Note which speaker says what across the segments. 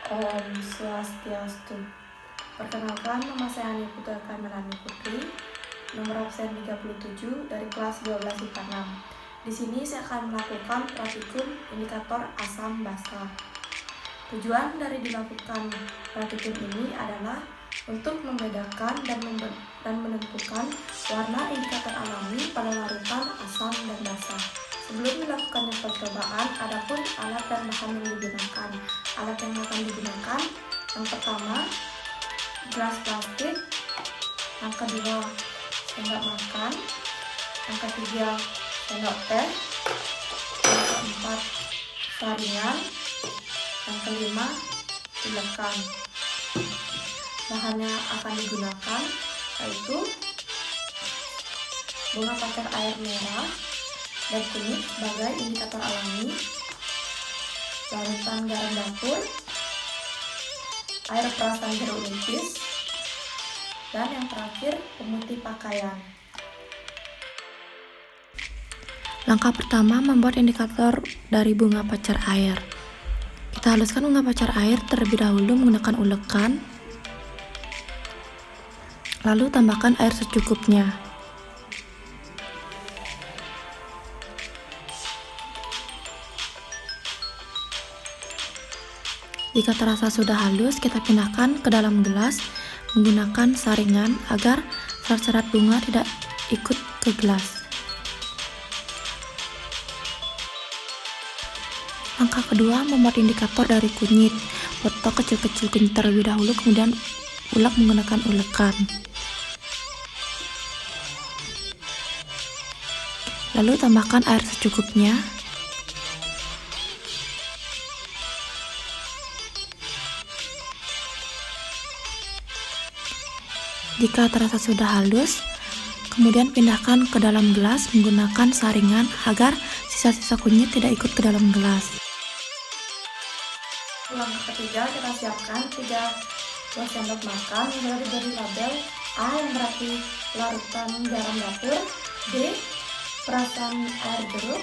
Speaker 1: Om Swastiastu. Perkenalkan, nama saya Ani Putra Kamelani Putri, nomor absen 37 dari kelas 12 IPA 6. Di sini saya akan melakukan praktikum indikator asam basa. Tujuan dari dilakukan praktikum ini adalah untuk membedakan dan menentukan warna indikator alami pada larutan asam dan basa. Sebelum dilakukannya percobaan, adapun alat dan bahan yang digunakan. Alat yang akan digunakan, yang pertama, gelas plastik, yang kedua, sendok makan, yang ketiga, sendok teh, yang keempat, saringan, yang kelima, ulekan. Bahan yang akan digunakan yaitu bunga pacar air merah dan kunyit sebagai indikator alami, larutan garam dapur, air perasan jeruk nipis, dan yang terakhir pemutih pakaian.
Speaker 2: Langkah pertama, membuat indikator dari bunga pacar air. Kita haluskan bunga pacar air terlebih dahulu menggunakan ulekan, lalu tambahkan air secukupnya. Jika terasa sudah halus, kita pindahkan ke dalam gelas menggunakan saringan agar serat-serat bunga tidak ikut ke gelas. Langkah kedua, membuat indikator dari kunyit. Potong kecil-kecil kunyit terlebih dahulu, kemudian ulek menggunakan ulekan. Lalu tambahkan air secukupnya. Jika terasa sudah halus, kemudian pindahkan ke dalam gelas menggunakan saringan agar sisa-sisa kunyit tidak ikut ke dalam gelas.
Speaker 1: Langkah ketiga, kita siapkan 3 buah sendok makan yang sudah diberi label. A yang berarti larutan garam dapur, B perasan air jeruk,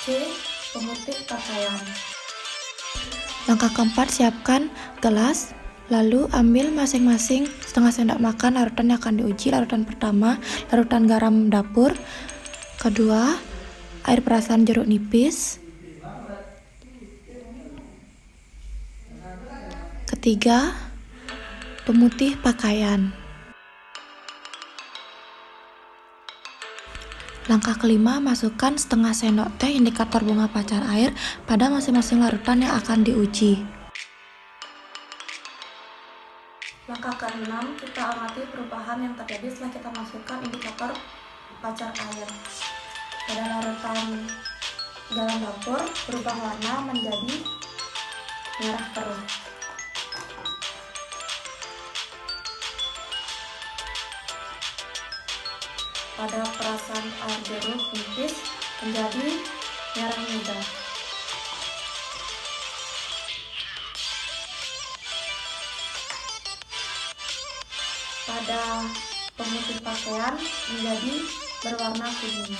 Speaker 1: C pemutih pakaian.
Speaker 2: Langkah keempat, siapkan gelas, lalu ambil masing-masing setengah sendok makan larutan yang akan diuji. Larutan pertama, larutan garam dapur. Kedua, air perasan jeruk nipis. Ketiga, pemutih pakaian. Langkah kelima, masukkan setengah sendok teh indikator bunga pacar air pada masing-masing larutan yang akan diuji.
Speaker 1: Langkah ke-6, kita amati perubahan yang terjadi setelah kita masukkan indikator pacar air. Pada larutan garam dapur berubah warna menjadi merah keruh. Pada perasan air jeruk nipis menjadi merah muda. Pada pemutih pakaian menjadi berwarna kuning.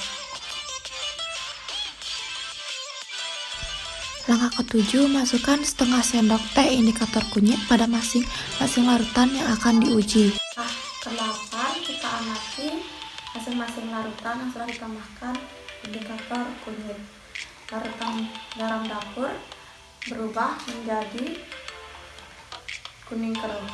Speaker 2: Langkah ketujuh, masukkan setengah sendok teh indikator kunyit pada masing-masing larutan yang akan diuji.
Speaker 1: Ke-8, kita amati masing-masing larutan yang sudah ditambahkan indikator kunyit. Larutan garam dapur berubah menjadi kuning keruh.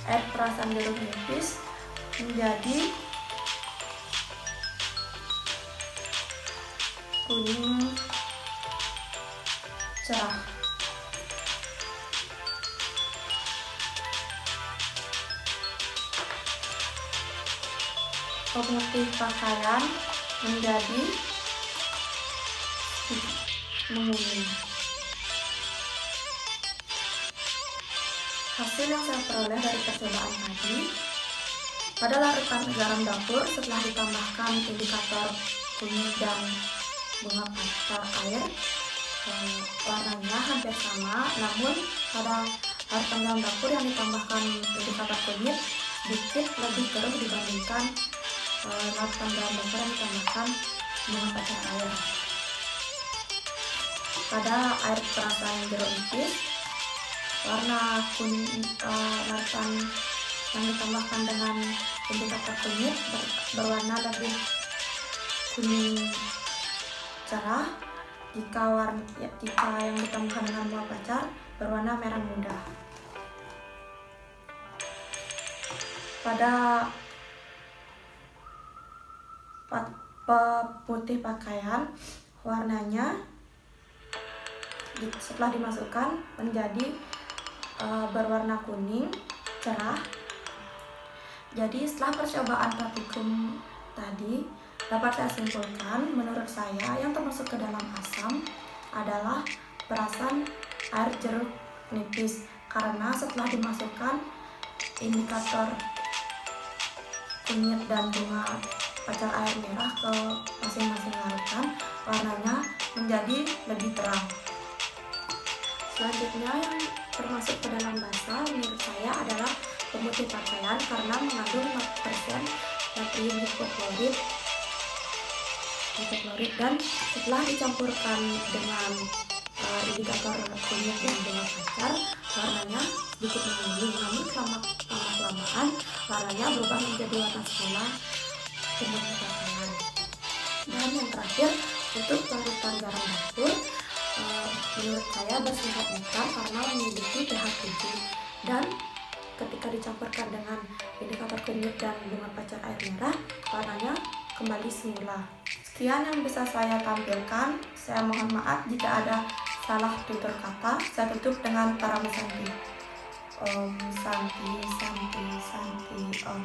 Speaker 1: Air perasan jeruk nipis menjadi kuning cerah. Pemutih pakaian menjadi menguning. Hasil yang saya peroleh dari percobaan tadi, pada larutan garam dapur setelah ditambahkan indikator kunyit dan bunga pacar air, warnanya hampir sama, namun pada larutan garam dapur yang ditambahkan indikator kunyit sedikit lebih keruh dibandingkan larutan garam dapur yang ditambahkan bunga pacar air. Pada air perasan jeruk nipis, warna larutan yang ditambahkan dengan indikator kunyit berwarna lebih kuning cerah. Jika yang ditambahkan dengan bunga pacar berwarna merah muda. Pada pemutih pakaian, warnanya setelah dimasukkan menjadi berwarna kuning cerah. Jadi setelah percobaan praktikum tadi, dapat saya simpulkan, menurut saya yang termasuk ke dalam asam adalah perasan air jeruk nipis, karena setelah dimasukkan indikator kunyit dan bunga pacar air merah ke masing-masing larutan, warnanya menjadi lebih terang. Selanjutnya yang termasuk ke dalam basa menurut saya adalah pemutih pakaian, karena mengandung 4% natrium hipoklorit, dan setelah dicampurkan dengan indikator kunyit dan bunga pacar, warnanya sedikit menguning, namun lama-kelamaan warnanya berubah menjadi warna sekolah pemutih pakaian. Dan yang terakhir, untuk larutan garam dapur, menurut saya bersifat netral karena memiliki pH 7, dan ketika dicampurkan dengan indikator kunyit dan bunga pacar air merah, warnanya kembali semula. Sekian yang bisa saya tampilkan. Saya mohon maaf jika ada salah tutur kata. Saya tutup dengan Paramasanti. Om Santi Santi Santi Om.